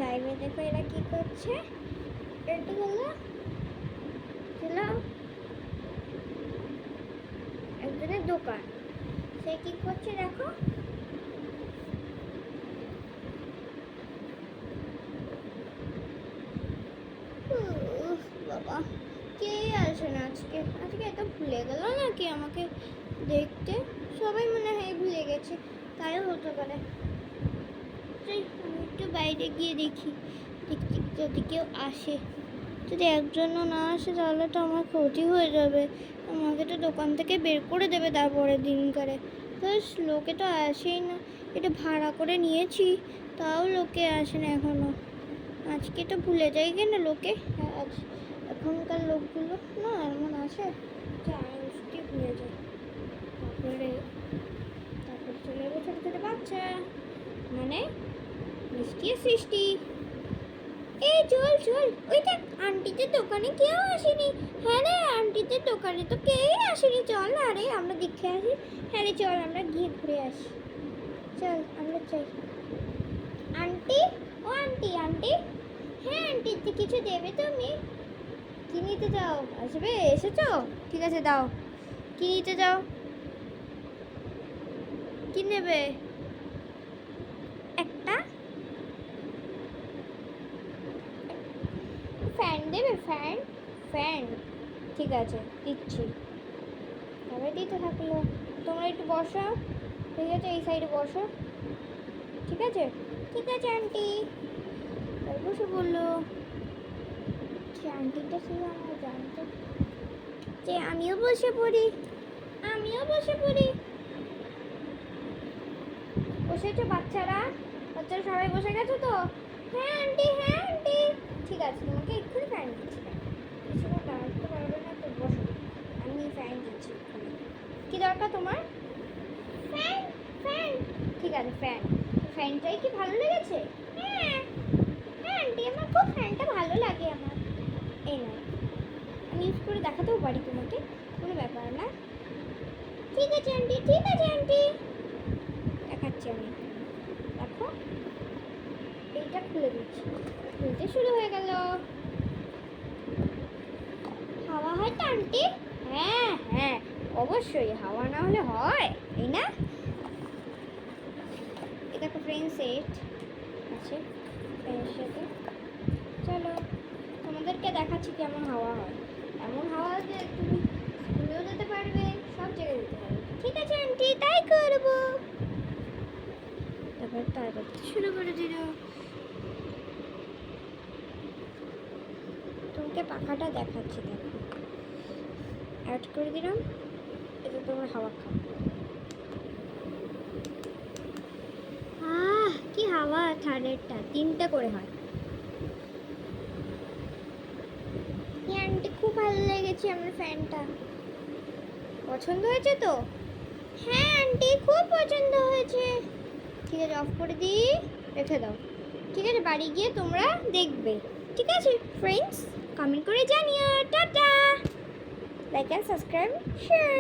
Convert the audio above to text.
লাইভে দেখো এরা কি করছে। এটা হলো একজনের দোকান, সে কি করছে দেখো। বাবা কে আসে না আজকে, এত ভুলে গেল নাকি আমাকে দেখতে? সবাই মনে হয় ভুলে গেছে, তাইও হতে পারে। আমি একটু বাইরে গিয়ে দেখি যদি কেউ আসে। যদি একজনও না আসে তাহলে তো আমার ক্ষতি হয়ে যাবে, আমাকে তো দোকান থেকে বের করে দেবে তারপরের দিন করে। প্লাস লোকে তো আসেই না, এটা ভাড়া করে নিয়েছি তাও লোকে আসে না এখনো। আজকে তো ভুলে যাই কেন লোকে, এখনকার লোকগুলো না এমন আছে যে আমি মিষ্টি ভুলে যাই। তারপরে চলে যাবো ছোটো ছোটো বাচ্চা, মানে মিষ্টি সৃষ্টি। এই চল চল, ওই দেখ আন্টিদের দোকানে কেউ আসেনি। হ্যাঁ রে, আন্টিদের দোকানে তো কেউই আসেনি, চল না রে আমরা দেখে আসি। হ্যাঁ রে চল আমরা গিয়ে ঘুরে আসি, চল আমরা চাই। আন্টি, ও আন্টি, আন্টি, হ্যাঁ আন্টি কিছু দেবে তুমি? কি নিতে যাও? আসবে, এসেছো? ঠিক আছে দাও, কি নিতে যাও? কি নেবে? একটা ফ্যান দেবে? ফ্যান, ফ্যান ঠিক আছে দিচ্ছি। তবে দিতে থাকলো, তোমরা একটু বসো, ঠিক আছে এই সাইডে বসো। ঠিক আছে ঠিক আছে আন্টি, বসে বললো। যে আন্টিটা ছিল আমার জানতো যে আমিও বসে পড়ি, আমিও বসে পড়ি। বসেছো বাচ্চারা? বাচ্চারা সবাই বসে গেছো তো? হ্যাঁ আন্টি, হ্যাঁ আন্টি। ঠিক আছে তোমাকে এক্ষুনি ফ্যান দিচ্ছি, কিছুটা দাঁড়াতে পারবে না তো বসো, আমি ফ্যান দিচ্ছি এক্ষুনি। কী দরকার তোমার? ফ্যান, ফ্যান ঠিক আছে ফ্যান। ফ্যানটাই কি ভালো লেগেছে? হ্যাঁ হ্যাঁ আন্টি আমার খুব ফ্যানটা ভালো লাগে আমার। এই না, আমি ইউজ করে দেখাতেও পারি তোমাকে, কোনো ব্যাপার না। ঠিক আছে আন্টি, ঠিক আছে আন্টি, দেখাচ্ছি আমি। দেখো এইটা খুলে দিচ্ছি, খুলতে শুরু হয়ে গেল। হাওয়া হয় তো আন্টি? হ্যাঁ হ্যাঁ অবশ্যই, হাওয়া না হলে হয় এই না। এটা একটা ফ্রেন্ড সেট আছে ফ্যানের সাথে। চলো তোমাদেরকে দেখাচ্ছি কেমন হাওয়া হয়। এমন হাওয়া যে তুমি স্কুলেও যেতে পারবে, সব জায়গায় যেতে পারবে। ঠিক আছে আন্টি তাই করবো। তারপর তার করতে শুরু করে দিল। তোমাকে পাখাটা দেখাচ্ছি, দেখো অ্যাড করে দিলাম, এটা তোমার হাওয়া খাও। কি হাওয়া, থার্ডেরটা 3টে করে হয়। আন্টি খুব ভালো লেগেছে আমার ফ্যানটা, পছন্দ হয়েছে তো? হ্যাঁ আন্টি খুব পছন্দ হয়েছে। ঠিক আছে অফ করে দিই, রেখে দাও। ঠিক আছে বাড়ি গিয়ে তোমরা দেখবে। ঠিক আছে ফ্রেন্ডস, কমেন্ট করে জানিও। Tata, like and subscribe, share.